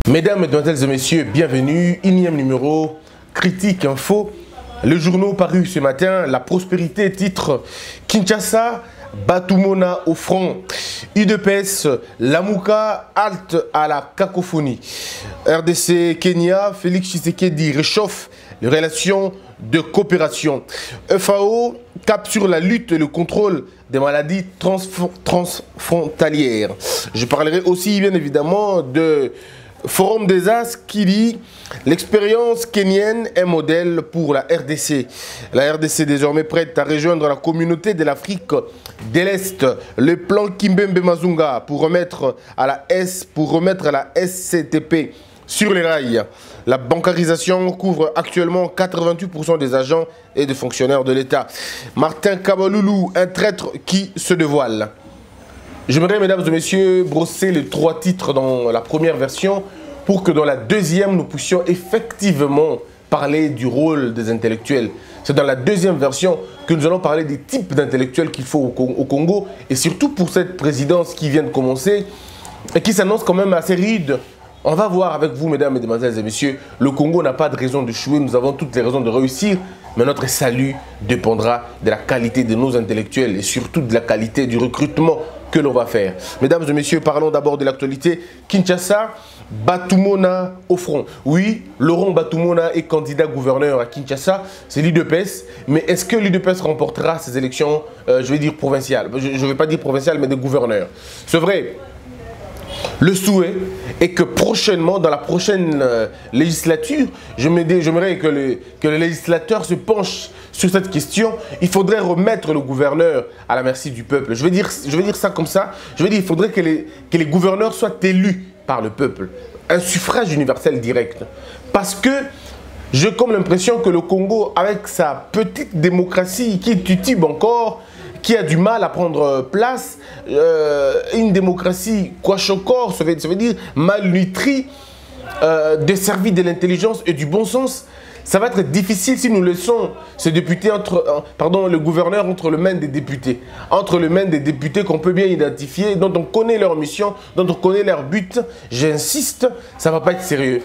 Mesdames, Mesdemoiselles et Messieurs, bienvenue, énième numéro, Critique Info, le journal paru ce matin, La Prospérité, titre Kinshasa, Batumona au front, UDPS, Lamuka, halte à la cacophonie. RDC, Kenya, Félix Tshisekedi réchauffe les relations de coopération. FAO, cap sur la lutte et le contrôle des maladies transfrontalières. Je parlerai aussi bien évidemment de Forum des As qui dit l'expérience kenyenne est modèle pour la RDC. La RDC désormais prête à rejoindre la communauté de l'Afrique de l'Est. Le plan Kimbembe Mazunga pour remettre à la SCTP sur les rails. La bancarisation couvre actuellement 88% des agents et des fonctionnaires de l'État. Martin Kabaloulou, un traître qui se dévoile. J'aimerais, mesdames et messieurs, brosser les trois titres dans la première version pour que dans la deuxième, nous puissions effectivement parler du rôle des intellectuels. C'est dans la deuxième version que nous allons parler des types d'intellectuels qu'il faut au Congo et surtout pour cette présidence qui vient de commencer et qui s'annonce quand même assez rude. On va voir avec vous, mesdames, mesdemoiselles et messieurs, le Congo n'a pas de raison de d'échouer, nous avons toutes les raisons de réussir, mais notre salut dépendra de la qualité de nos intellectuels et surtout de la qualité du recrutement que l'on va faire. Mesdames et messieurs, parlons d'abord de l'actualité. Kinshasa, Batumona au front. Oui, Laurent Batumona est candidat gouverneur à Kinshasa, c'est l'UDPS, mais est-ce que l'UDPS remportera ces élections, je vais dire provinciales, je ne vais pas dire provinciales, mais de gouverneur. C'est vrai. Le souhait est que prochainement, dans la prochaine législature, j'aimerais que le législateur se penche sur cette question. Il faudrait remettre le gouverneur à la merci du peuple. Je vais dire ça comme ça. Je vais dire qu'il faudrait que les gouverneurs soient élus par le peuple. Un suffrage universel direct. Parce que j'ai comme l'impression que le Congo, avec sa petite démocratie qui titube encore, qui a du mal à prendre place, une démocratie quachocor, ça veut dire malnutrie, desservie de l'intelligence et du bon sens. Ça va être difficile si nous laissons ce député le gouverneur entre les mains des députés. Entre les mains des députés qu'on peut bien identifier, dont on connaît leur mission, dont on connaît leur but. J'insiste, ça ne va pas être sérieux.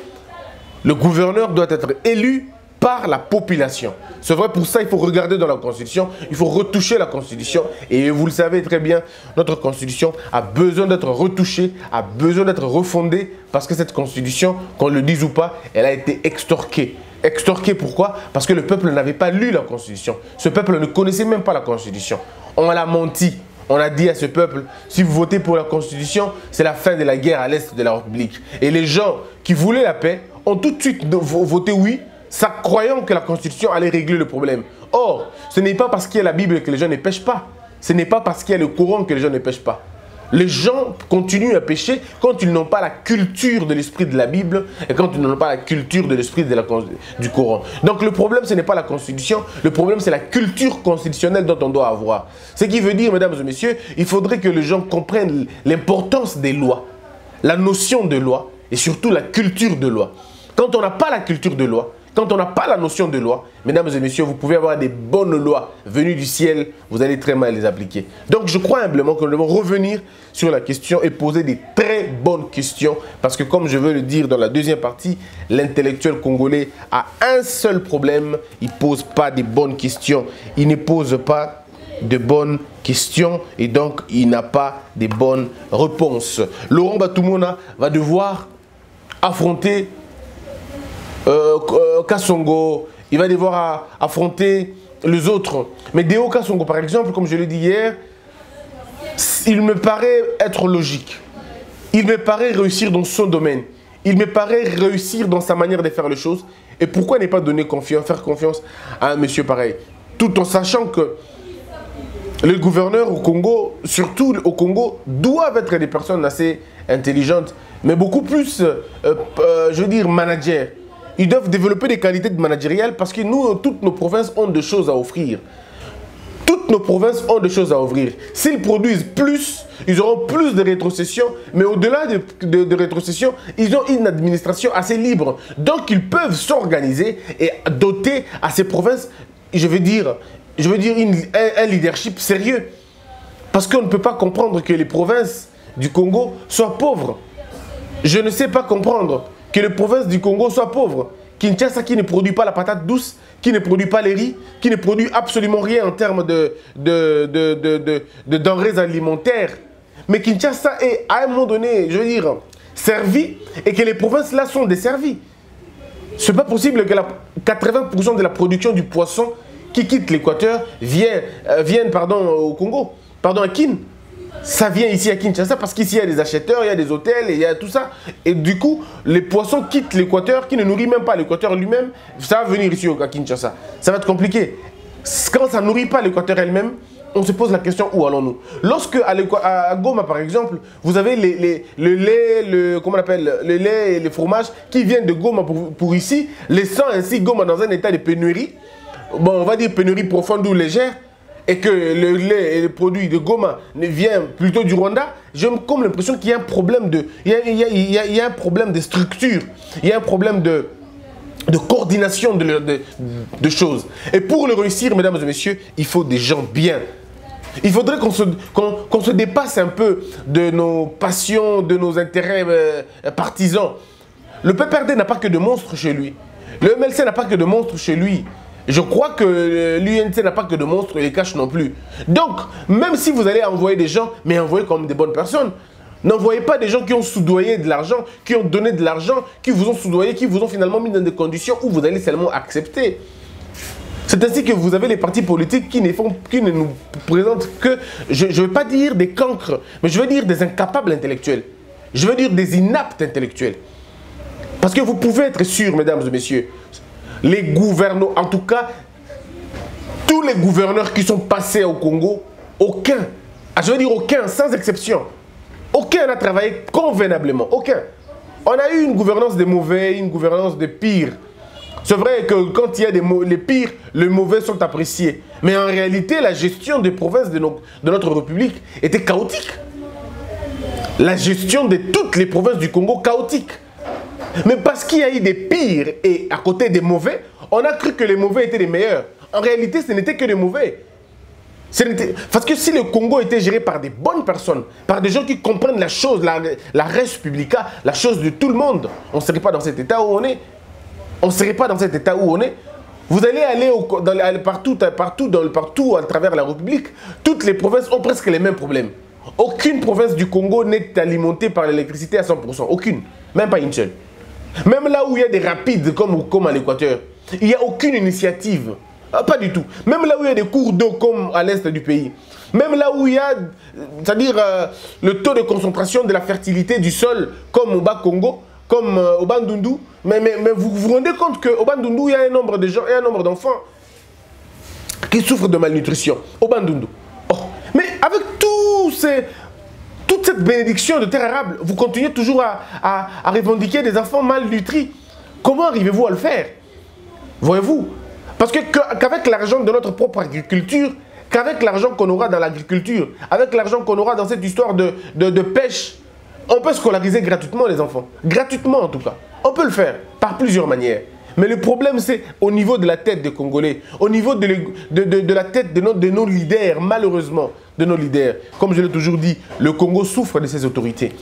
Le gouverneur doit être élu par la population. C'est vrai, pour ça, il faut regarder dans la Constitution, il faut retoucher la Constitution. Et vous le savez très bien, notre Constitution a besoin d'être retouchée, a besoin d'être refondée, parce que cette Constitution, qu'on le dise ou pas, elle a été extorquée. Extorquée pourquoi? Parce que le peuple n'avait pas lu la Constitution. Ce peuple ne connaissait même pas la Constitution. On l'a menti. On a dit à ce peuple, si vous votez pour la Constitution, c'est la fin de la guerre à l'est de la République. Et les gens qui voulaient la paix ont tout de suite voté oui, ça croyant que la Constitution allait régler le problème. Or, ce n'est pas parce qu'il y a la Bible que les gens ne pêchent pas. Ce n'est pas parce qu'il y a le Coran que les gens ne pêchent pas. Les gens continuent à pécher quand ils n'ont pas la culture de l'esprit de la Bible et quand ils n'ont pas la culture de l'esprit du Coran. Donc le problème, ce n'est pas la Constitution, le problème, c'est la culture constitutionnelle dont on doit avoir. Ce qui veut dire, mesdames et messieurs, il faudrait que les gens comprennent l'importance des lois, la notion de loi et surtout la culture de loi. Quand on n'a pas la culture de loi, quand on n'a pas la notion de loi, mesdames et messieurs, vous pouvez avoir des bonnes lois venues du ciel, vous allez très mal les appliquer. Donc je crois humblement que nous devons revenir sur la question et poser des très bonnes questions. Parce que comme je veux le dire dans la deuxième partie, l'intellectuel congolais a un seul problème, il ne pose pas des bonnes questions. Il ne pose pas de bonnes questions et donc il n'a pas de bonnes réponses. Laurent Batumona va devoir affronter Kassongo, il va devoir affronter les autres. Mais Deo Kassongo, par exemple, comme je l'ai dit hier, il me paraît être logique. Il me paraît réussir dans son domaine. Il me paraît réussir dans sa manière de faire les choses. Et pourquoi ne pas donner confiance, faire confiance à un monsieur pareil? Tout en sachant que les gouverneurs au Congo, surtout au Congo, doivent être des personnes assez intelligentes, mais beaucoup plus, je veux dire, managers. Ils doivent développer des qualités de managériales parce que nous, toutes nos provinces ont des choses à offrir. Toutes nos provinces ont des choses à offrir. S'ils produisent plus, ils auront plus de rétrocession. Mais au-delà de rétrocession, ils ont une administration assez libre. Donc, ils peuvent s'organiser et doter à ces provinces, je veux dire un leadership sérieux. Parce qu'on ne peut pas comprendre que les provinces du Congo soient pauvres. Je ne sais pas comprendre que les provinces du Congo soient pauvres. Kinshasa qui ne produit pas la patate douce, qui ne produit pas les riz, qui ne produit absolument rien en termes de denrées alimentaires. Mais Kinshasa est à un moment donné, je veux dire, servi et que les provinces là sont desservies. Ce n'est pas possible que 80% de la production du poisson qui quitte l'Équateur vienne au Congo, à Kin. Ça vient ici à Kinshasa parce qu'ici il y a des acheteurs, il y a des hôtels, il y a tout ça. Et du coup, les poissons quittent l'Équateur, qui ne nourrit même pas l'Équateur lui-même. Ça va venir ici à Kinshasa. Ça va être compliqué. Quand ça ne nourrit pas l'Équateur elle-même, on se pose la question où allons-nous. Lorsque à Goma par exemple, vous avez le lait, comment on appelle, le lait et le fromage qui viennent de Goma pour ici, laissant ainsi Goma dans un état de pénurie. Bon, on va dire pénurie profonde ou légère. Et que le lait et les produits de Goma viennent plutôt du Rwanda, j'ai comme l'impression qu'il y a un problème il y a un problème de structure, il y a un problème de coordination de choses. Et pour le réussir, mesdames et messieurs, il faut des gens bien. Il faudrait qu'on se dépasse un peu de nos passions, de nos intérêts partisans. Le PPRD n'a pas que de monstres chez lui. Le MLC n'a pas que de monstres chez lui. Je crois que l'UNC n'a pas que de monstres et les cache non plus. Donc, même si vous allez envoyer des gens, mais envoyez comme des bonnes personnes. N'envoyez pas des gens qui ont soudoyé de l'argent, qui ont donné de l'argent, qui vous ont soudoyé, qui vous ont finalement mis dans des conditions où vous allez seulement accepter. C'est ainsi que vous avez les partis politiques qui ne nous présentent que, je ne veux pas dire des cancres, mais je veux dire des incapables intellectuels. Je veux dire des inaptes intellectuels. Parce que vous pouvez être sûrs, mesdames et messieurs, les gouverneurs, en tout cas, tous les gouverneurs qui sont passés au Congo, aucun, je veux dire aucun, sans exception, aucun n'a travaillé convenablement, aucun. On a eu une gouvernance des mauvais, une gouvernance des pires. C'est vrai que quand il y a les pires, les mauvais sont appréciés. Mais en réalité, la gestion des provinces de notre République était chaotique. La gestion de toutes les provinces du Congo, chaotique. Mais parce qu'il y a eu des pires et à côté des mauvais, on a cru que les mauvais étaient les meilleurs. En réalité, ce n'était que les mauvais. Parce que si le Congo était géré par des bonnes personnes, par des gens qui comprennent la chose, la res publica, la chose de tout le monde, on ne serait pas dans cet état où on est. On ne serait pas dans cet état où on est. Vous allez aller partout à travers la République, toutes les provinces ont presque les mêmes problèmes. Aucune province du Congo n'est alimentée par l'électricité à 100%. Aucune. Même pas une seule. Même là où il y a des rapides comme à l'Équateur, il n'y a aucune initiative. Pas du tout. Même là où il y a des cours d'eau comme à l'est du pays. Même là où il y a, c'est-à-dire le taux de concentration de la fertilité du sol comme au Bas-Congo, comme au Bandundu. Mais vous vous rendez compte qu'au Bandundu, il y a un nombre de gens et un nombre d'enfants qui souffrent de malnutrition. Au Bandundu. Oh. Mais avec toute cette bénédiction de terre arable, vous continuez toujours à revendiquer des enfants malnutris. Comment arrivez-vous à le faire? Voyez-vous? Parce qu'avec l'argent de notre propre agriculture, qu'avec l'argent qu'on aura dans l'agriculture, avec l'argent qu'on aura dans cette histoire de pêche, on peut scolariser gratuitement les enfants. Gratuitement en tout cas. On peut le faire par plusieurs manières. Mais le problème, c'est au niveau de la tête des Congolais, au niveau de la tête de nos leaders, malheureusement, de nos leaders. Comme je l'ai toujours dit, le Congo souffre de ses autorités.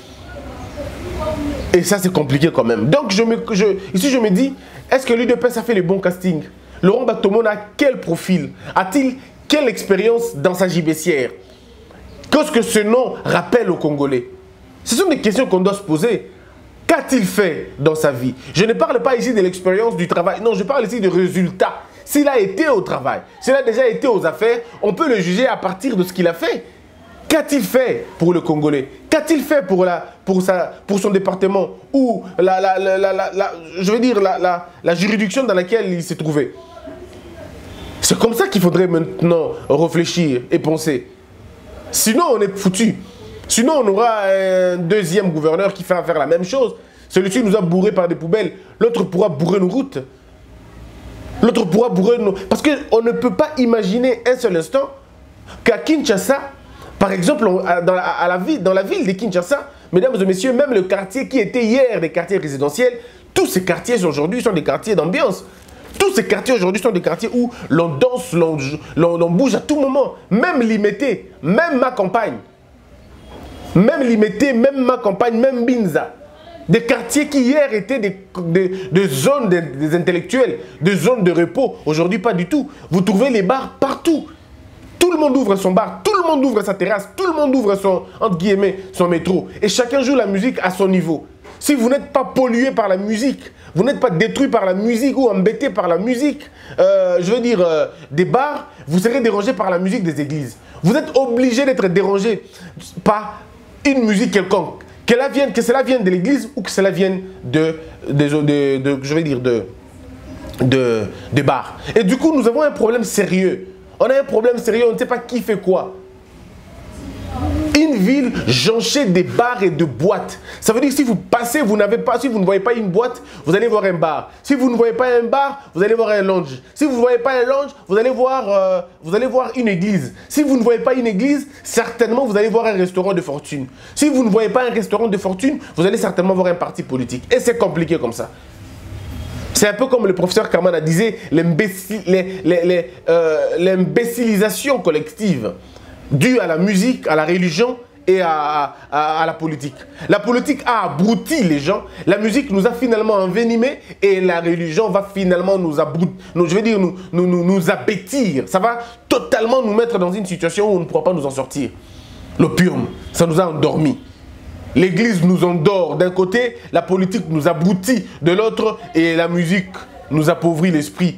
Et ça, c'est compliqué quand même. Donc, ici, je me dis, est-ce que l'UDPS a fait les bons castings? Laurent Gbagbo a quel profil? A-t-il quelle expérience dans sa gibecière? Qu'est-ce que ce nom rappelle aux Congolais? Ce sont des questions qu'on doit se poser. Qu'a-t-il fait dans sa vie? Je ne parle pas ici de l'expérience du travail. Non, je parle ici de résultats. S'il a été au travail, s'il a déjà été aux affaires, on peut le juger à partir de ce qu'il a fait. Qu'a-t-il fait pour le Congolais? Qu'a-t-il fait pour son département ou je veux dire la juridiction dans laquelle il s'est trouvé? C'est comme ça qu'il faudrait maintenant réfléchir et penser. Sinon, on est foutu. Sinon, on aura un deuxième gouverneur qui va faire la même chose. Celui-ci nous a bourré par des poubelles. L'autre pourra bourrer nos routes. L'autre pourra bourrer nos... Parce qu'on ne peut pas imaginer un seul instant qu'à Kinshasa, par exemple, dans la ville de Kinshasa, mesdames et messieurs, même le quartier qui était hier des quartiers résidentiels, tous ces quartiers aujourd'hui sont des quartiers d'ambiance. Tous ces quartiers aujourd'hui sont des quartiers où l'on danse, l'on bouge à tout moment. Même Limité, même ma campagne. Même Limité, même ma campagne, même Binza. Des quartiers qui hier étaient des zones des intellectuels, des zones de repos. Aujourd'hui, pas du tout. Vous trouvez les bars partout. Tout le monde ouvre son bar, tout le monde ouvre sa terrasse, tout le monde ouvre son, entre guillemets, son métro. Et chacun joue la musique à son niveau. Si vous n'êtes pas pollué par la musique, vous n'êtes pas détruit par la musique ou embêté par la musique, des bars, vous serez dérangé par la musique des églises. Vous êtes obligé d'être dérangé par une musique quelconque. Que cela vienne de l'église ou que cela vienne des bars. Et du coup, nous avons un problème sérieux. On a un problème sérieux, on ne sait pas qui fait quoi. Une ville jonchée des bars et de boîtes. Ça veut dire que si vous passez, si vous ne voyez pas une boîte, vous allez voir un bar. Si vous ne voyez pas un bar, vous allez voir un lounge. Si vous ne voyez pas un lounge, vous allez voir une église. Si vous ne voyez pas une église, certainement vous allez voir un restaurant de fortune. Si vous ne voyez pas un restaurant de fortune, vous allez certainement voir un parti politique. Et c'est compliqué comme ça. C'est un peu comme le professeur Kamana disait, l'imbécilisation collective due à la musique, à la religion et à la politique. La politique a abruti les gens, la musique nous a finalement envenimés et la religion va finalement nous abêtir. Ça va totalement nous mettre dans une situation où on ne pourra pas nous en sortir. L'opium, ça nous a endormis. L'église nous endort d'un côté, la politique nous abrutit de l'autre et la musique nous appauvrit l'esprit.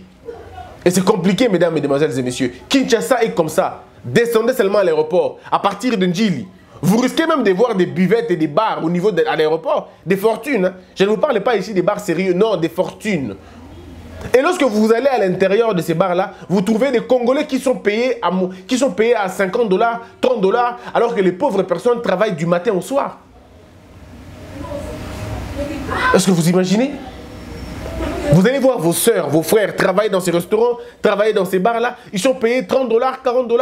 Et c'est compliqué, mesdames, mesdemoiselles et messieurs. Kinshasa est comme ça. Descendez seulement à l'aéroport, à partir de Ndjili. Vous risquez même de voir des buvettes et des bars au niveau de l'aéroport, des fortunes. Hein. Je ne vous parle pas ici des bars sérieux, non, des fortunes. Et lorsque vous allez à l'intérieur de ces bars-là, vous trouvez des Congolais qui sont payés à 50 $, 30 $, alors que les pauvres personnes travaillent du matin au soir. Est-ce que vous imaginez? Vous allez voir vos soeurs, vos frères travailler dans ces restaurants, travailler dans ces bars-là. Ils sont payés 30 $, 40 $.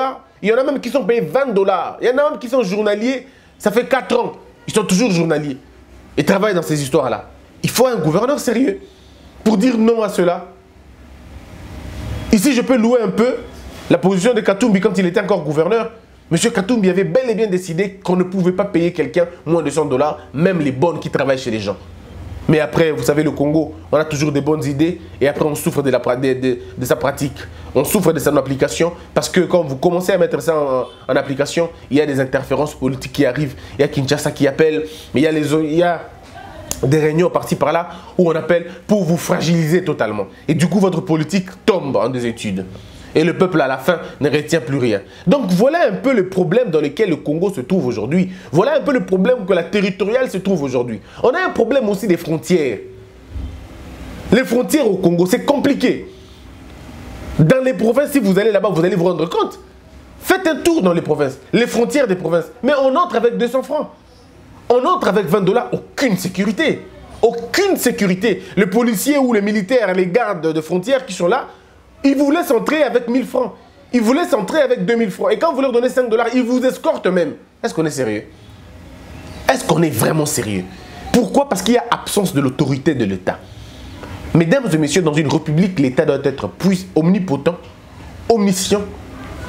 Il y en a même qui sont payés 20 $. Il y en a même qui sont journaliers. Ça fait 4 ans. Ils sont toujours journaliers. Et travaillent dans ces histoires-là. Il faut un gouverneur sérieux pour dire non à cela. Ici, je peux louer un peu la position de Katumbi quand il était encore gouverneur. Monsieur Katumbi avait bel et bien décidé qu'on ne pouvait pas payer quelqu'un moins de 100 $, même les bonnes qui travaillent chez les gens. Mais après, vous savez, le Congo, on a toujours des bonnes idées et après on souffre de sa pratique. On souffre de son application parce que quand vous commencez à mettre ça en application, il y a des interférences politiques qui arrivent. Il y a Kinshasa qui appelle, mais il y a des réunions par-ci par-là où on appelle pour vous fragiliser totalement. Et du coup, votre politique tombe en désétude. Et le peuple, à la fin, ne retient plus rien. Donc, voilà un peu le problème dans lequel le Congo se trouve aujourd'hui. Voilà un peu le problème que la territoriale se trouve aujourd'hui. On a un problème aussi des frontières. Les frontières au Congo, c'est compliqué. Dans les provinces, si vous allez là-bas, vous allez vous rendre compte. Faites un tour dans les provinces, les frontières des provinces. Mais on entre avec 200 francs. On entre avec 20 $, aucune sécurité. Aucune sécurité. Les policiers ou les militaires, les gardes de frontières qui sont là, ils vous laissent entrer avec 1000 francs. Ils vous laissent entrer avec 2000 francs. Et quand vous leur donnez 5 $, ils vous escortent même. Est-ce qu'on est sérieux? Est-ce qu'on est vraiment sérieux? Pourquoi? Parce qu'il y a absence de l'autorité de l'État. Mesdames et messieurs, dans une république, l'État doit être omnipotent, omniscient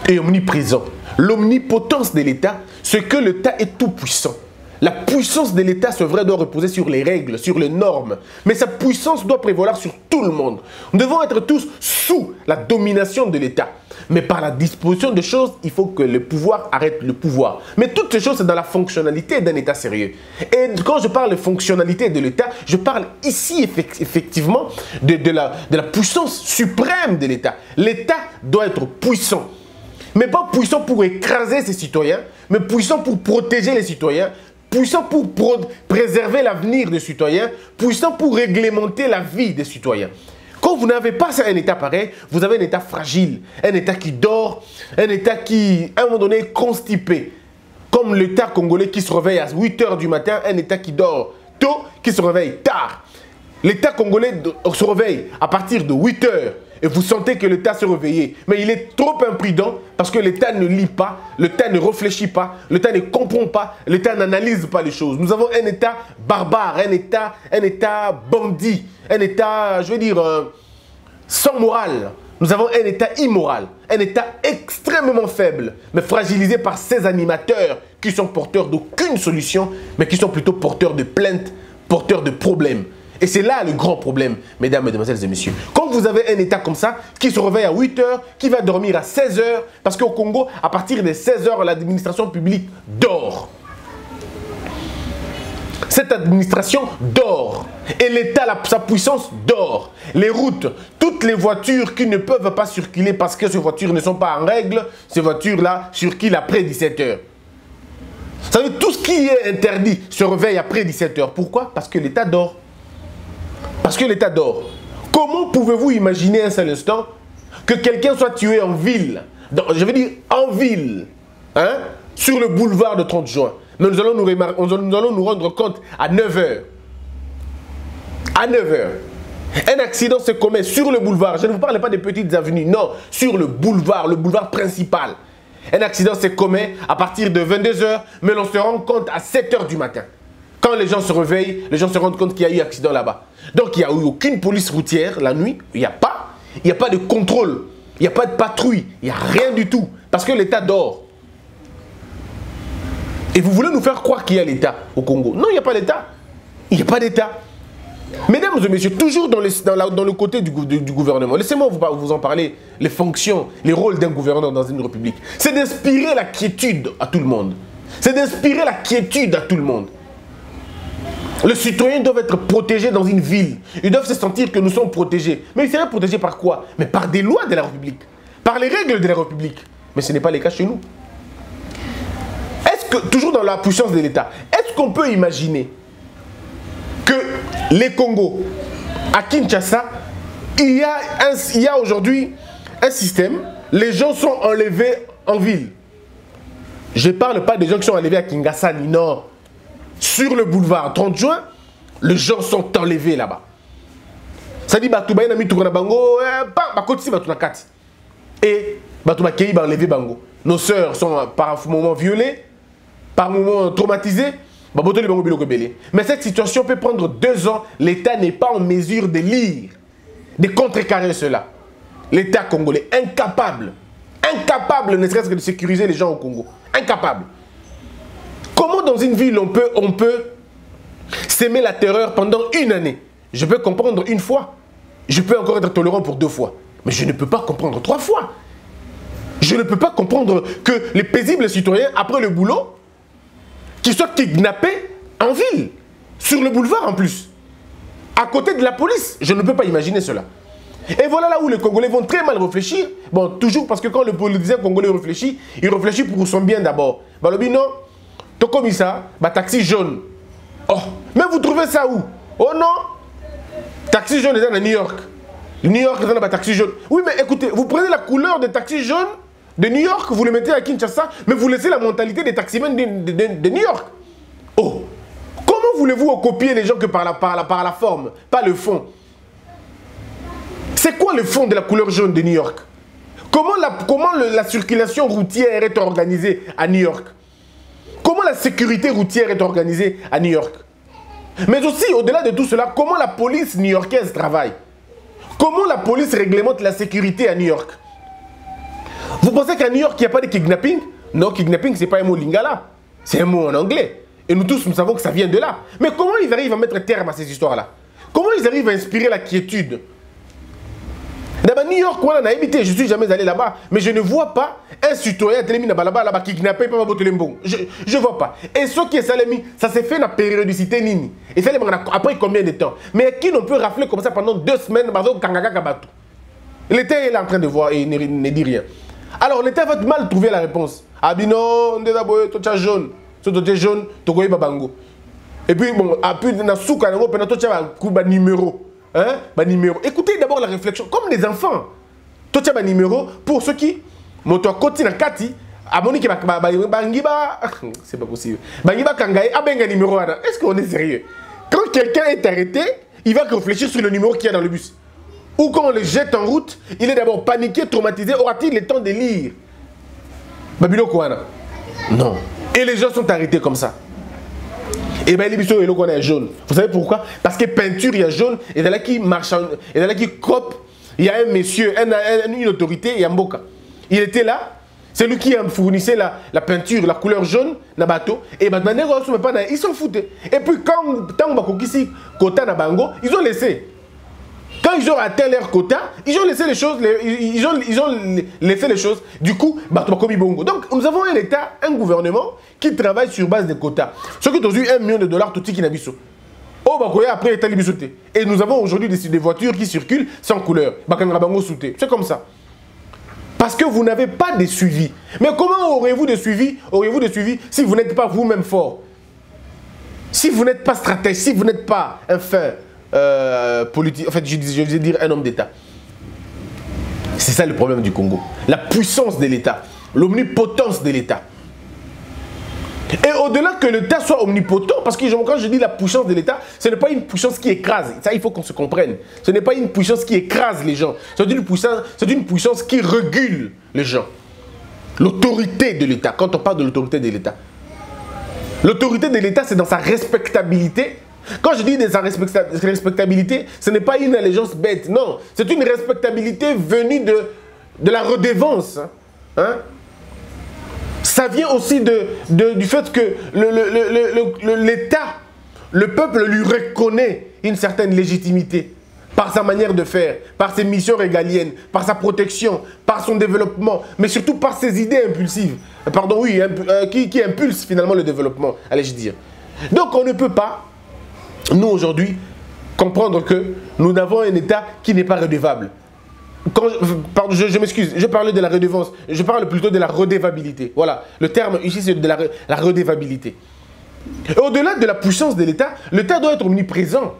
et omniprésent. L'omnipotence de l'État, c'est que l'État est tout puissant. La puissance de l'État, c'est vrai, doit reposer sur les règles, sur les normes. Mais sa puissance doit prévaloir sur tout le monde. Nous devons être tous sous la domination de l'État. Mais par la disposition des choses, il faut que le pouvoir arrête le pouvoir. Mais toutes ces choses, c'est dans la fonctionnalité d'un État sérieux. Et quand je parle de fonctionnalité de l'État, je parle ici effectivement de la puissance suprême de l'État. L'État doit être puissant. Mais pas puissant pour écraser ses citoyens, mais puissant pour protéger les citoyens, puissant pour préserver l'avenir des citoyens, puissant pour réglementer la vie des citoyens. Quand vous n'avez pas un État pareil, vous avez un État fragile, un État qui dort, un État qui, à un moment donné, est constipé. Comme l'État congolais qui se réveille à 8 h du matin, un État qui dort tôt, qui se réveille tard. L'État congolais se réveille à partir de 8 h. Et vous sentez que l'État s'est réveillé. Mais il est trop imprudent parce que l'État ne lit pas, l'État ne réfléchit pas, l'État ne comprend pas, l'État n'analyse pas les choses. Nous avons un État barbare, un État bandit, un État, je veux dire, sans morale. Nous avons un État immoral, un État extrêmement faible, mais fragilisé par ces animateurs qui sont porteurs d'aucune solution, mais qui sont plutôt porteurs de plaintes porteur de problèmes. Et c'est là le grand problème, mesdames, mesdemoiselles et messieurs. Quand vous avez un État comme ça, qui se réveille à 8 h, qui va dormir à 16 h, parce qu'au Congo, à partir de 16 h, l'administration publique dort. Cette administration dort. Et l'État, sa puissance dort. Les routes, toutes les voitures qui ne peuvent pas circuler parce que ces voitures ne sont pas en règle, ces voitures-là circulent après 17 h. Vous savez, tout ce qui est interdit se réveille après 17 h. Pourquoi? Parce que l'État dort. Parce que l'État dort. Comment pouvez-vous imaginer un seul instant que quelqu'un soit tué en ville, je veux dire en ville, hein, sur le boulevard de 30 juin? Mais nous allons nous rendre compte à 9 h. À 9 h. Un accident se commet sur le boulevard. Je ne vous parle pas des petites avenues, non, sur le boulevard principal. Un accident se commet à partir de 22 h, mais l'on se rend compte à 7 h du matin. Quand les gens se réveillent, les gens se rendent compte qu'il y a eu accident là-bas. Donc il n'y a eu aucune police routière la nuit, il n'y a pas de contrôle, il n'y a pas de patrouille, il n'y a rien du tout, parce que l'État dort. Et vous voulez nous faire croire qu'il y a l'État au Congo? Non, il n'y a pas l'État. Il n'y a pas d'État. Mesdames et messieurs, toujours dans le côté du gouvernement, laissez-moi vous en parler, les fonctions, les rôles d'un gouverneur dans une république. C'est d'inspirer la quiétude à tout le monde. C'est d'inspirer la quiétude à tout le monde. Les citoyens doivent être protégés dans une ville. Ils doivent se sentir que nous sommes protégés. Mais ils seraient protégés par quoi? Mais par des lois de la République. Par les règles de la République. Mais ce n'est pas le cas chez nous. Est-ce que, toujours dans la puissance de l'État, est-ce qu'on peut imaginer que les Congos, à Kinshasa, il y a aujourd'hui un système, les gens sont enlevés en ville. Je ne parle pas des gens qui sont enlevés à Kingasani, non. Sur le boulevard 30 juin, les gens sont enlevés là-bas. Ça dit, Batouba n'a mis tout bango, et Batouba Kei va enlever bango. Nos sœurs sont par moments violées, par moments traumatisées. Mais cette situation peut prendre 2 ans. L'État n'est pas en mesure de lire, de contrecarrer cela. L'État congolais, incapable, ne serait-ce que de sécuriser les gens au Congo. Incapable. Comment dans une ville on peut s'aimer la terreur pendant 1 année? Je peux comprendre 1 fois. Je peux encore être tolérant pour 2 fois. Mais je ne peux pas comprendre 3 fois. Je ne peux pas comprendre que les paisibles citoyens, après le boulot, qui soient kidnappés en ville, sur le boulevard en plus, à côté de la police. Je ne peux pas imaginer cela. Et voilà là où les Congolais vont très mal réfléchir. Bon, toujours parce que quand le politicien congolais réfléchit, il réfléchit pour son bien d'abord. Balobi non, tout comme ça, taxi jaune. Oh, mais vous trouvez ça où? Oh non, taxi jaune est dans New York. New York est dans taxi jaune. Oui, mais écoutez, vous prenez la couleur des taxis jaunes de New York, vous le mettez à Kinshasa, mais vous laissez la mentalité des taximens de New York. Oh, comment voulez-vous copier les gens que par la forme, pas le fond? C'est quoi le fond de la couleur jaune de New York? Comment la circulation routière est organisée à New York? Comment la sécurité routière est organisée à New York? Mais aussi, au-delà de tout cela, comment la police new-yorkaise travaille? Comment la police réglemente la sécurité à New York? Vous pensez qu'à New York, il n'y a pas de kidnapping? Non, kidnapping, ce n'est pas un mot lingala. C'est un mot en anglais. Et nous tous, nous savons que ça vient de là. Mais comment ils arrivent à mettre terme à ces histoires-là? Comment ils arrivent à inspirer la quiétude? D'abord, New York, on a habité, je ne suis jamais allé là-bas, mais je ne vois pas un citoyen là-bas kidnappé par Botelembon. Je ne vois pas. Et ce qui est salami, ça s'est fait dans la périodicité nini. Et ça, après combien de temps? Mais qui on peut rafler comme ça pendant 2 semaines? L'État est là en train de voir et ne dit rien. Alors l'État va mal trouver la réponse. Ah bien non, on est d'abord jaune. Si tu es jaune, tu es babango. Et puis, bon, après, dans tu as un numéro. Hein? Numéro. Écoutez d'abord la réflexion, comme les enfants. Tu as un numéro pour ceux qui, moto côté na kati, abonné qui bangiba, c'est pas possible. Bangiba kangaye, abenga numéro. Est-ce qu'on est sérieux? Quand quelqu'un est arrêté, il va réfléchir sur le numéro qu'il y a dans le bus. Ou quand on le jette en route, il est d'abord paniqué, traumatisé. Aura-t-il le temps de lire? Babilo Kouana? Non. Et les gens sont arrêtés comme ça. Et bien, les bisous, il y a jaune. Vous savez pourquoi? Parce que peinture, il y a jaune. Et dans là qui marche, et dans là qui cope, il y a un monsieur, une autorité, il y a Mboka. Il était là, C'est lui qui fournissait la peinture, la couleur jaune, na bateau. Et ils s'en foutent. Et puis quand ils quota na bango, ils ont laissé. Quand ils ont atteint leur quota, ils ont laissé les choses. Ils ont laissé les choses. Du coup, donc nous avons un État, un gouvernement qui travaille sur base des quotas. Ce qui ont eu $1 million tout qui n'a pas. Après, et nous avons aujourd'hui des voitures qui circulent sans couleur. C'est comme ça. Parce que vous n'avez pas de suivi. Mais comment aurez-vous de suivi si vous n'êtes pas vous-même fort? Si vous n'êtes pas stratège, si vous n'êtes pas un fin politique, en fait, je vais dire un homme d'État. C'est ça le problème du Congo. La puissance de l'État, l'omnipotence de l'État. Et au-delà que l'État soit omnipotent, parce que quand je dis la puissance de l'État, ce n'est pas une puissance qui écrase. Ça, il faut qu'on se comprenne. Ce n'est pas une puissance qui écrase les gens. C'est une puissance qui régule les gens. L'autorité de l'État. Quand on parle de l'autorité de l'État. L'autorité de l'État, c'est dans sa respectabilité. Quand je dis de sa respectabilité, ce n'est pas une allégeance bête. Non, c'est une respectabilité venue de la redevance. Hein? Ça vient aussi du fait que l'État, le peuple lui reconnaît une certaine légitimité par sa manière de faire, par ses missions régaliennes, par sa protection, par son développement, mais surtout par ses idées impulsives. Pardon, oui, qui impulsent finalement le développement, allais-je dire. Donc on ne peut pas, nous aujourd'hui, comprendre que nous avons un État qui n'est pas redevable. Je m'excuse, je parlais de la redevance, je parle plutôt de la redevabilité. Voilà, le terme ici c'est de la redevabilité. Au-delà de la puissance de l'État, l'État doit être omniprésent.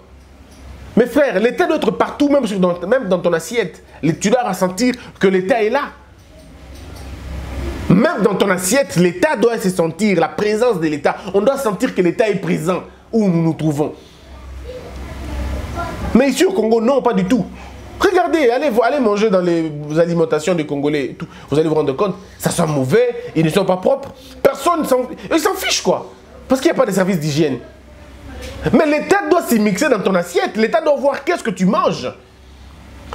Mes frères, l'État doit être partout, même dans ton assiette. Tu dois ressentir que l'État est là. Même dans ton assiette, l'État doit se sentir, la présence de l'État. On doit sentir que l'État est présent où nous nous trouvons. Mais ici au Congo, non, pas du tout. Regardez, allez manger dans les alimentations des Congolais. Tout. Vous allez vous rendre compte, ça sent mauvais, ils ne sont pas propres. Personne s'en fiche quoi. Parce qu'il n'y a pas de service d'hygiène. Mais l'État doit s'y mixer dans ton assiette. L'État doit voir qu'est-ce que tu manges.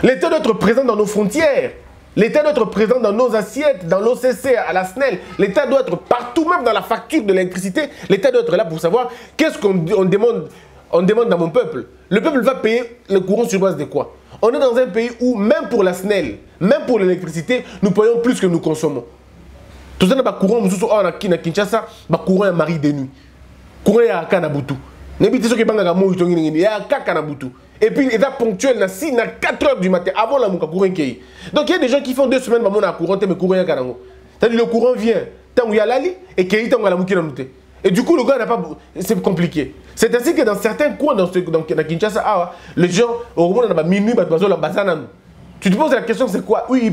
L'État doit être présent dans nos frontières. L'État doit être présent dans nos assiettes, dans l'OCC, à la SNEL. L'État doit être partout, même dans la facture de l'électricité. L'État doit être là pour savoir qu'est-ce qu'on demande. On demande dans mon peuple. Le peuple va payer le courant sur base de quoi? On est dans un pays où, même pour la SNEL, même pour l'électricité, nous payons plus que nous consommons. Tout ça, il y a courant, à Kinshasa, courant est mari de nuit. Courant est à Kanabutu. Et puis, ponctuel, à 4 h du matin, avant la mouka courant. Donc, il y a des gens qui font 2 semaines, à courant, mais courant est à Kanango. C'est-à-dire, le courant vient, tant il y a l'ali, et qu'il y a la mouki. Et du coup, le gars n'a pas. C'est compliqué. C'est ainsi que dans certains coins, dans Kinshasa, les gens, au moment où minuit, tu te poses la question, c'est quoi? Oui,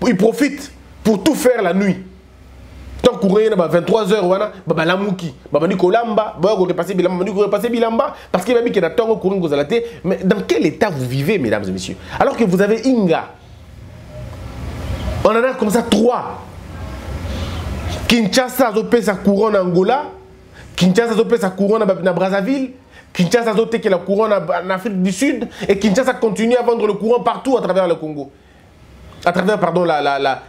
il profite pour tout faire la nuit. Tant qu'on est à 23 h, la mouki, parce qu'il va mis qu'il y a tant de courant. Mais dans quel état vous vivez, mesdames et messieurs? Alors que vous avez Inga. On en a comme ça 3. Kinshasa a opéré sa couronne en Angola, Kinshasa a opéré sa couronne à Brazzaville, Kinshasa a opéré la couronne en Afrique du Sud, et Kinshasa continue à vendre le courant partout à travers le Congo. À travers, pardon,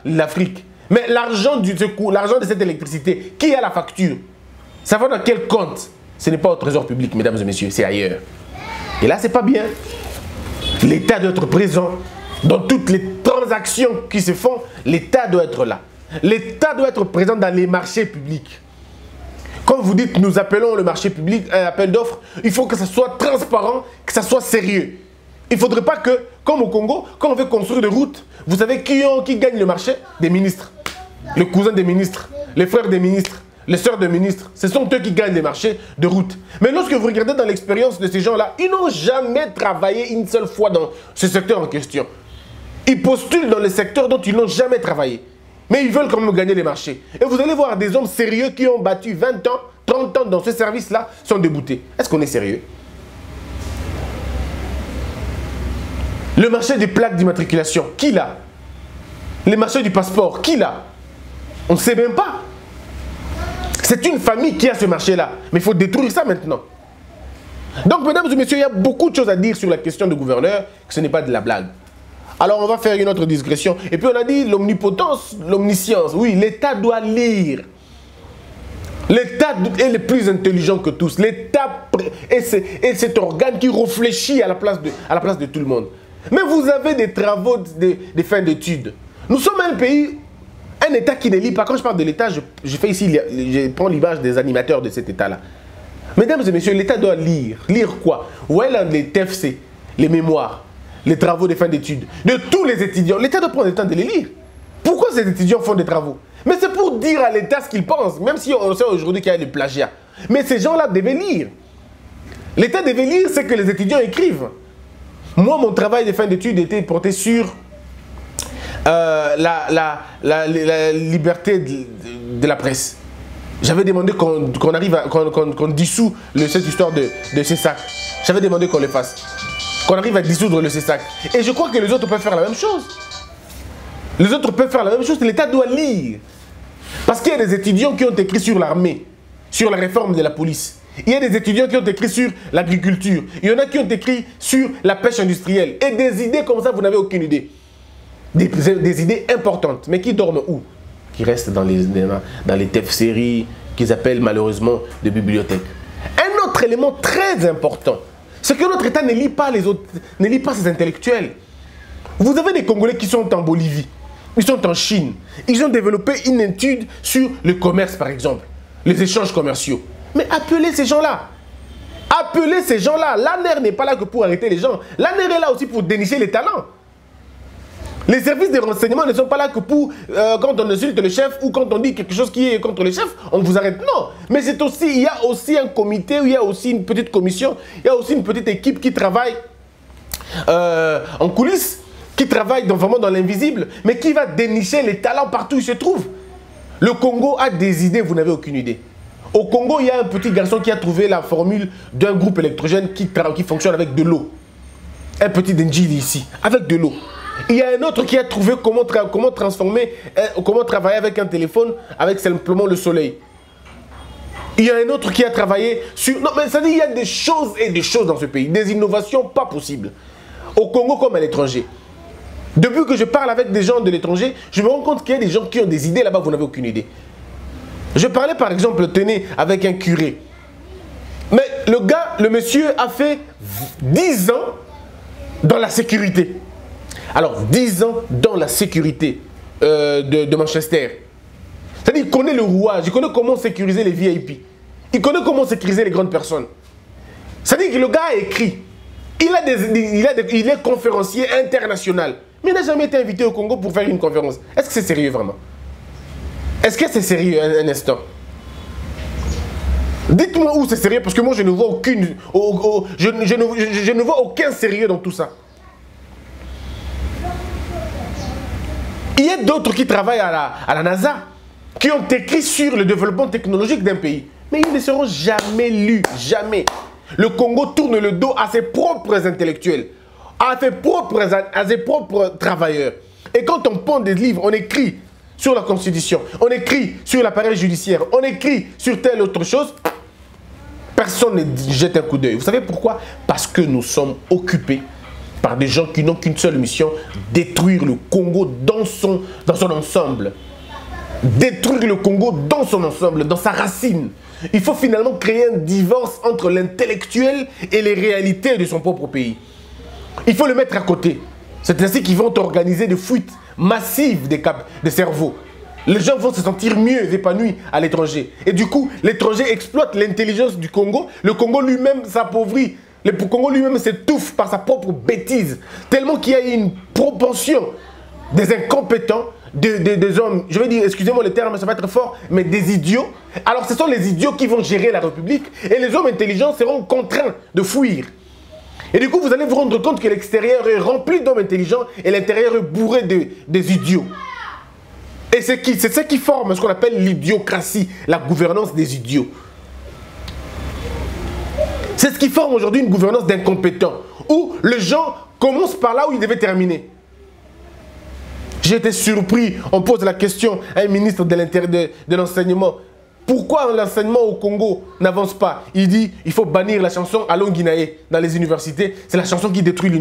l'Afrique. Mais l'argent de cette électricité, qui a la facture? Ça va dans quel compte? Ce n'est pas au trésor public, mesdames et messieurs, c'est ailleurs. Et là, c'est pas bien. L'État doit être présent dans toutes les transactions qui se font. L'État doit être là. L'État doit être présent dans les marchés publics. Quand vous dites nous appelons le marché public un appel d'offres, il faut que ça soit transparent, que ça soit sérieux. Il ne faudrait pas que, comme au Congo, quand on veut construire des routes, vous savez qui gagne le marché? Des ministres. Les cousins des ministres, les frères des ministres, les sœurs des ministres. Ce sont eux qui gagnent les marchés de routes. Mais lorsque vous regardez dans l'expérience de ces gens-là, ils n'ont jamais travaillé une seule fois dans ce secteur en question. Ils postulent dans les secteurs dont ils n'ont jamais travaillé. Mais ils veulent quand même gagner les marchés. Et vous allez voir des hommes sérieux qui ont battu 20 ans, 30 ans dans ce service-là, sont déboutés. Est-ce qu'on est sérieux? Le marché des plaques d'immatriculation, qui l'a? Les marchés du passeport, qui l'a? On ne sait même pas. C'est une famille qui a ce marché-là. Mais il faut détruire ça maintenant. Donc, mesdames et messieurs, il y a beaucoup de choses à dire sur la question du gouverneur, que ce n'est pas de la blague. Alors on va faire une autre digression. Et puis on a dit l'omnipotence, l'omniscience. Oui, l'État doit lire. L'État est le plus intelligent que tous. L'État est cet organe qui réfléchit à la place de tout le monde. Mais vous avez des travaux de fin d'études. Nous sommes un pays, un État qui ne lit pas. Quand je parle de l'État, je fais ici, je prends l'image des animateurs de cet État-là. Mesdames et messieurs, l'État doit lire. Lire quoi? Vous voyez là, les TFC, les mémoires, les travaux de fin d'études, de tous les étudiants. L'État doit prendre le temps de les lire. Pourquoi ces étudiants font des travaux? Mais c'est pour dire à l'État ce qu'ils pensent, même si on sait aujourd'hui qu'il y a des plagiats. Mais ces gens-là devaient lire. L'État devait lire ce que les étudiants écrivent. Moi, mon travail de fin d'études était porté sur la liberté de la presse. J'avais demandé qu'on dissout cette histoire de CESAC. J'avais demandé qu'on le fasse. Qu'on arrive à dissoudre le CESAC. Et je crois que les autres peuvent faire la même chose. Les autres peuvent faire la même chose. L'État doit lire. Parce qu'il y a des étudiants qui ont écrit sur l'armée, sur la réforme de la police. Il y a des étudiants qui ont écrit sur l'agriculture. Il y en a qui ont écrit sur la pêche industrielle. Et des idées comme ça, vous n'avez aucune idée. Des idées importantes. Mais qui dorment où? Qui restent dans les TF-séries, qu'ils appellent malheureusement des bibliothèques. Un autre élément très important, c'est que notre État ne lit pas les autres, ne lit pas ses intellectuels. Vous avez des Congolais qui sont en Bolivie, ils sont en Chine. Ils ont développé une étude sur le commerce, par exemple, les échanges commerciaux. Mais appelez ces gens-là. Appelez ces gens-là. L'ANER n'est pas là que pour arrêter les gens. L'ANER est là aussi pour dénicher les talents. Les services de renseignement ne sont pas là que pour, quand on insulte le chef ou quand on dit quelque chose qui est contre le chef, on vous arrête. Non. Mais c'est aussi, il y a aussi un comité, il y a aussi une petite commission, il y a aussi une petite équipe qui travaille en coulisses, qui travaille vraiment dans l'invisible, mais qui va dénicher les talents partout où ils se trouvent. Le Congo a des idées, vous n'avez aucune idée. Au Congo, il y a un petit garçon qui a trouvé la formule d'un groupe électrogène qui fonctionne avec de l'eau. Un petit Denjili ici, avec de l'eau. Il y a un autre qui a trouvé comment travailler avec un téléphone avec simplement le soleil. Il y a un autre qui a travaillé sur... Non, mais ça dit, il y a des choses et des choses dans ce pays. Des innovations pas possibles. Au Congo comme à l'étranger. Depuis que je parle avec des gens de l'étranger, je me rends compte qu'il y a des gens qui ont des idées là-bas, vous n'avez aucune idée. Je parlais par exemple, tenez, avec un curé. Mais le monsieur a fait 10 ans dans la sécurité. Alors, 10 ans dans la sécurité de Manchester. C'est-à-dire, il connaît le rouage, il connaît comment sécuriser les VIP. Il connaît comment sécuriser les grandes personnes. C'est-à-dire que le gars a écrit. Il est conférencier international. Mais il n'a jamais été invité au Congo pour faire une conférence. Est-ce que c'est sérieux vraiment? Est-ce que c'est sérieux un instant? Dites-moi où c'est sérieux, parce que moi je ne vois je ne vois aucun sérieux dans tout ça. Il y a d'autres qui travaillent à la NASA, qui ont écrit sur le développement technologique d'un pays. Mais ils ne seront jamais lus, jamais. Le Congo tourne le dos à ses propres intellectuels, à ses propres travailleurs. Et quand on pond des livres, on écrit sur la Constitution, on écrit sur l'appareil judiciaire, on écrit sur telle autre chose, personne ne jette un coup d'œil. Vous savez pourquoi? Parce que nous sommes occupés par des gens qui n'ont qu'une seule mission, détruire le Congo dans son ensemble. Détruire le Congo dans son ensemble, dans sa racine. Il faut finalement créer un divorce entre l'intellectuel et les réalités de son propre pays. Il faut le mettre à côté. C'est ainsi qu'ils vont organiser des fuites massives des cerveaux. Les gens vont se sentir mieux épanouis à l'étranger. Et du coup, l'étranger exploite l'intelligence du Congo. Le Congo lui-même s'appauvrit. Le Congo lui-même s'étouffe par sa propre bêtise. Tellement qu'il y a une propension des incompétents, des hommes, je vais dire, excusez-moi le terme, ça va être fort, mais des idiots. Alors ce sont les idiots qui vont gérer la République et les hommes intelligents seront contraints de fuir. Et du coup, vous allez vous rendre compte que l'extérieur est rempli d'hommes intelligents et l'intérieur est bourré des idiots. Et c'est ce qui forme ce qu'on appelle l'idiocratie, la gouvernance des idiots. C'est ce qui forme aujourd'hui une gouvernance d'incompétents, où les gens commencent par là où ils devaient terminer. J'ai été surpris, on pose la question à un ministre de l'enseignement, Pourquoi l'enseignement au Congo n'avance pas? Il dit il faut bannir la chanson Allons Guinaé dans les universités. C'est la chanson qui détruit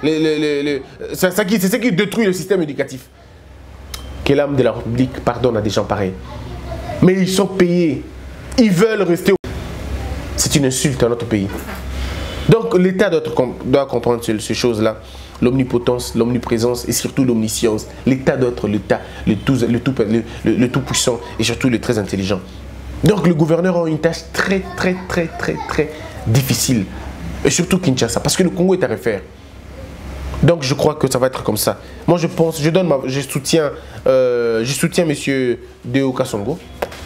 c'est ce qui détruit le système éducatif. Que l'âme de la République pardonne à des gens pareils. Mais ils sont payés. Ils veulent rester. C'est une insulte à notre pays. Donc l'État doit comprendre ces choses-là. L'omnipotence, l'omniprésence et surtout l'omniscience. L'État doit être l'État, le tout puissant et surtout le très intelligent. Donc le gouverneur a une tâche très difficile. Et surtout Kinshasa, parce que le Congo est à refaire. Donc je crois que ça va être comme ça. Moi je pense, je soutiens M. Deo Kasongo.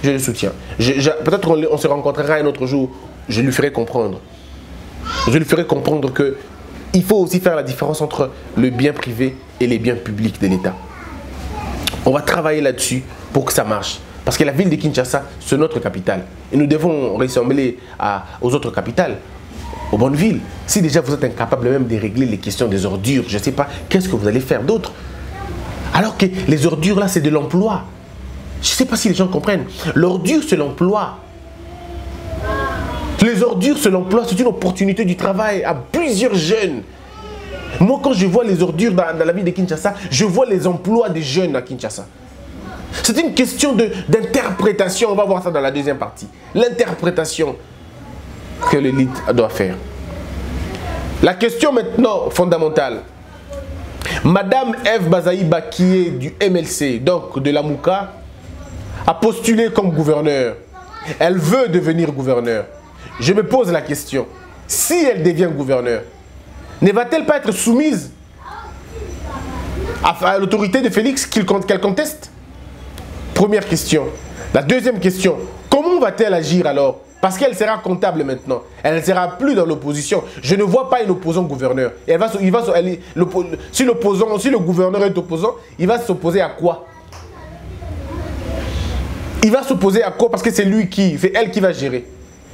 Je le soutiens. Peut-être on se rencontrera un autre jour. Je lui ferai comprendre. Je lui ferai comprendre que il faut aussi faire la différence entre le bien privé et les biens publics de l'État. On va travailler là-dessus pour que ça marche. Parce que la ville de Kinshasa, c'est notre capitale. Et nous devons ressembler aux autres capitales, aux bonnes villes. Si déjà vous êtes incapable même de régler les questions des ordures, je ne sais pas, qu'est-ce que vous allez faire d'autre? Alors que les ordures là, c'est de l'emploi. Je ne sais pas si les gens comprennent. L'ordure, c'est l'emploi. Les ordures, c'est l'emploi, c'est une opportunité du travail à plusieurs jeunes. Moi, quand je vois les ordures dans la ville de Kinshasa, je vois les emplois des jeunes à Kinshasa. C'est une question d'interprétation. On va voir ça dans la deuxième partie. L'interprétation que l'élite doit faire. La question maintenant fondamentale. Madame Eve Bazaïba, qui est du MLC, donc de la Mouka, a postulé comme gouverneur. Elle veut devenir gouverneur. Je me pose la question. Si elle devient gouverneur, ne va-t-elle pas être soumise à l'autorité de Félix qu'elle conteste? Première question. La deuxième question, comment va-t-elle agir alors? Parce qu'elle sera comptable maintenant. Elle ne sera plus dans l'opposition. Je ne vois pas un opposant gouverneur. Si le gouverneur est opposant, il va s'opposer à quoi? Il va s'opposer à quoi? Parce que c'est lui c'est elle qui va gérer.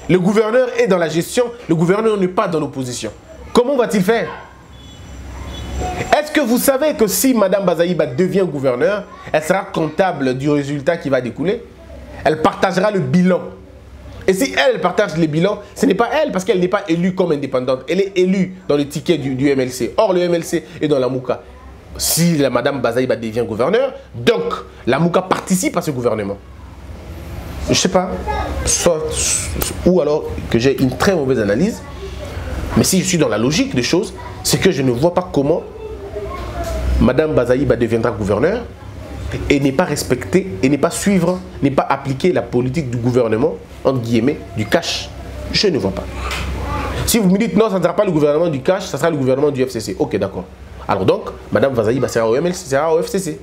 Le gouverneur est dans la gestion, le gouverneur n'est pas dans l'opposition. Comment va-t-il faire? Est-ce que vous savez que si Mme Bazaïba devient gouverneur, elle sera comptable du résultat qui va découler? Elle partagera le bilan. Et si elle partage les bilans, ce n'est pas elle parce qu'elle n'est pas élue comme indépendante. Elle est élue dans le ticket du MLC. Or, le MLC est dans la Mouka. Si la Mme Bazaïba devient gouverneur, donc la Mouka participe à ce gouvernement. Je ne sais pas, ou alors que j'ai une très mauvaise analyse, mais si je suis dans la logique des choses, c'est que je ne vois pas comment Mme Bazaïba deviendra gouverneur et n'est pas respecter, et n'est pas suivre, n'est pas appliquer la politique du gouvernement, entre guillemets, du cash. Je ne vois pas. Si vous me dites non, ça ne sera pas le gouvernement du cash, ça sera le gouvernement du FCC. Ok, d'accord. Alors donc, Mme Bazaïba sera au MLC, sera au FCC.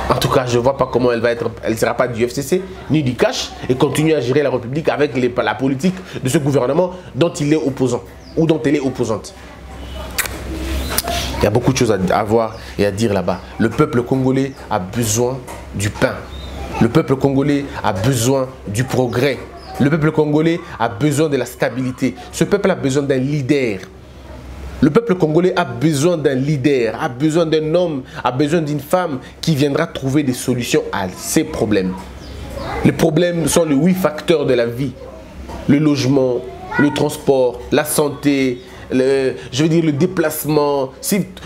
En tout cas, je ne vois pas comment elle va être, elle ne sera pas du FCC, ni du cash, et continue à gérer la République avec la politique de ce gouvernement dont il est opposant, ou dont elle est opposante. Il y a beaucoup de choses à voir et à dire là-bas. Le peuple congolais a besoin du pain. Le peuple congolais a besoin du progrès. Le peuple congolais a besoin de la stabilité. Ce peuple a besoin d'un leader. Le peuple congolais a besoin d'un leader, a besoin d'un homme, a besoin d'une femme qui viendra trouver des solutions à ses problèmes. Les problèmes sont les 8 facteurs de la vie. Le logement, le transport, la santé, le déplacement,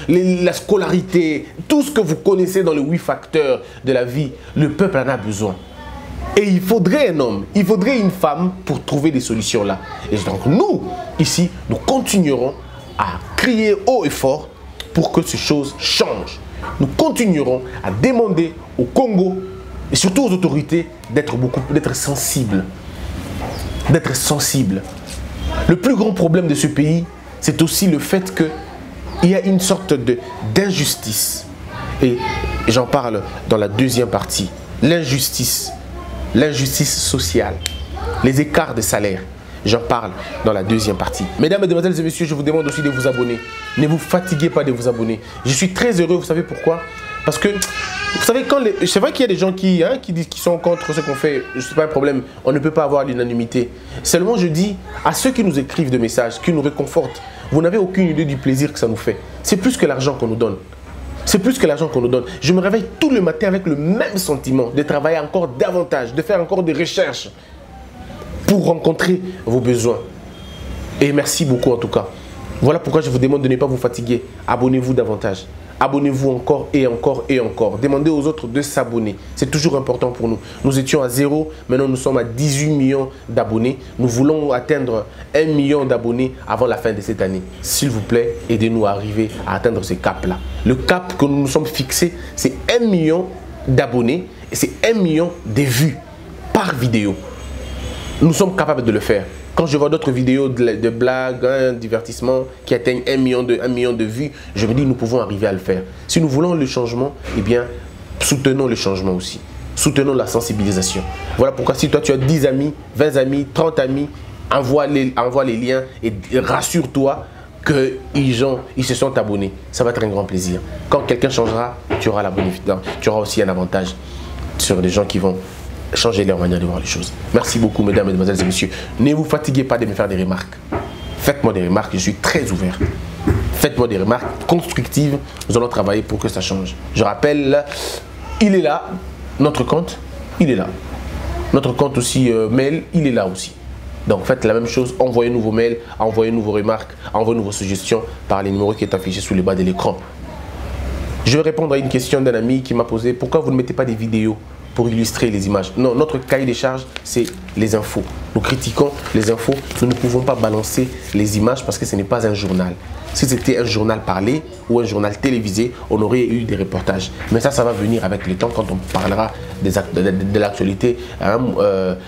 la scolarité, tout ce que vous connaissez dans les 8 facteurs de la vie, le peuple en a besoin. Et il faudrait un homme, il faudrait une femme pour trouver des solutions là. Et donc nous, ici, nous continuerons à crier haut et fort pour que ces choses changent. Nous continuerons à demander au Congo et surtout aux autorités d'être sensibles. D'être sensibles. Le plus grand problème de ce pays, c'est aussi le fait qu'il y a une sorte d'injustice. Et j'en parle dans la deuxième partie. L'injustice sociale, les écarts de salaire. J'en parle dans la deuxième partie. Mesdames, Mesdemoiselles et Messieurs, je vous demande aussi de vous abonner. Ne vous fatiguez pas de vous abonner. Je suis très heureux, vous savez pourquoi? Parce que, vous savez, c'est vrai qu'il y a des gens qui sont contre ce qu'on fait. Ce n'est pas un problème. On ne peut pas avoir l'unanimité. Seulement, je dis à ceux qui nous écrivent des messages, qui nous réconfortent, vous n'avez aucune idée du plaisir que ça nous fait. C'est plus que l'argent qu'on nous donne. C'est plus que l'argent qu'on nous donne. Je me réveille tout le matin avec le même sentiment de travailler encore davantage, de faire encore des recherches pour rencontrer vos besoins. Et merci beaucoup en tout cas. Voilà pourquoi je vous demande de ne pas vous fatiguer. Abonnez-vous davantage. Abonnez-vous encore et encore et encore. Demandez aux autres de s'abonner. C'est toujours important pour nous. Nous étions à 0, maintenant nous sommes à 18 millions d'abonnés. Nous voulons atteindre 1 million d'abonnés avant la fin de cette année. S'il vous plaît, aidez-nous à arriver à atteindre ce cap-là. Le cap que nous nous sommes fixés, c'est 1 million d'abonnés et c'est 1 million de vues par vidéo. Nous sommes capables de le faire. Quand je vois d'autres vidéos de blagues, divertissements qui atteignent 1 million de vues, je me dis nous pouvons arriver à le faire. Si nous voulons le changement, eh bien, soutenons le changement aussi. Soutenons la sensibilisation. Voilà pourquoi si toi tu as 10 amis, 20 amis, 30 amis, envoie les liens et rassure-toi qu'ils se sont abonnés. Ça va être un grand plaisir. Quand quelqu'un changera, tu auras aussi un avantage sur les gens qui vont changer leur manière de voir les choses. Merci beaucoup, mesdames, mesdemoiselles et messieurs. Ne vous fatiguez pas de me faire des remarques. Faites-moi des remarques, je suis très ouvert. Faites-moi des remarques constructives. Nous allons travailler pour que ça change. Je rappelle, il est là. Notre compte, il est là. Notre compte aussi mail, il est là aussi. Donc faites la même chose. Envoyez-nous vos mails, envoyez-nous vos remarques, envoyez-nous vos suggestions par les numéros qui est affiché sous le bas de l'écran. Je vais répondre à une question d'un ami qui m'a posé: pourquoi vous ne mettez pas des vidéos pour illustrer les images? Non, notre cahier des charges, c'est les infos. Nous critiquons les infos. Nous ne pouvons pas balancer les images parce que ce n'est pas un journal. Si c'était un journal parlé ou un journal télévisé, on aurait eu des reportages. Mais ça va venir avec le temps quand on parlera de l'actualité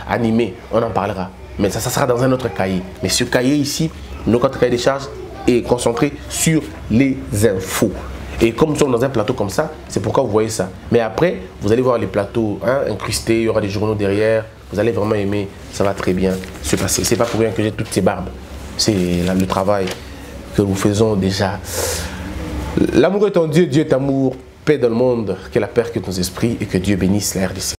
animée. On en parlera. Mais ça sera dans un autre cahier. Mais ce cahier ici, notre cahier des charges est concentré sur les infos. Et comme nous sommes dans un plateau comme ça, c'est pourquoi vous voyez ça. Mais après, vous allez voir les plateaux incrustés, il y aura des journaux derrière. Vous allez vraiment aimer, ça va très bien se passer. C'est pas pour rien que j'ai toutes ces barbes. C'est le travail que nous faisons déjà. L'amour est en Dieu, Dieu est amour, paix dans le monde, que la paix que nos esprits et que Dieu bénisse la RDC.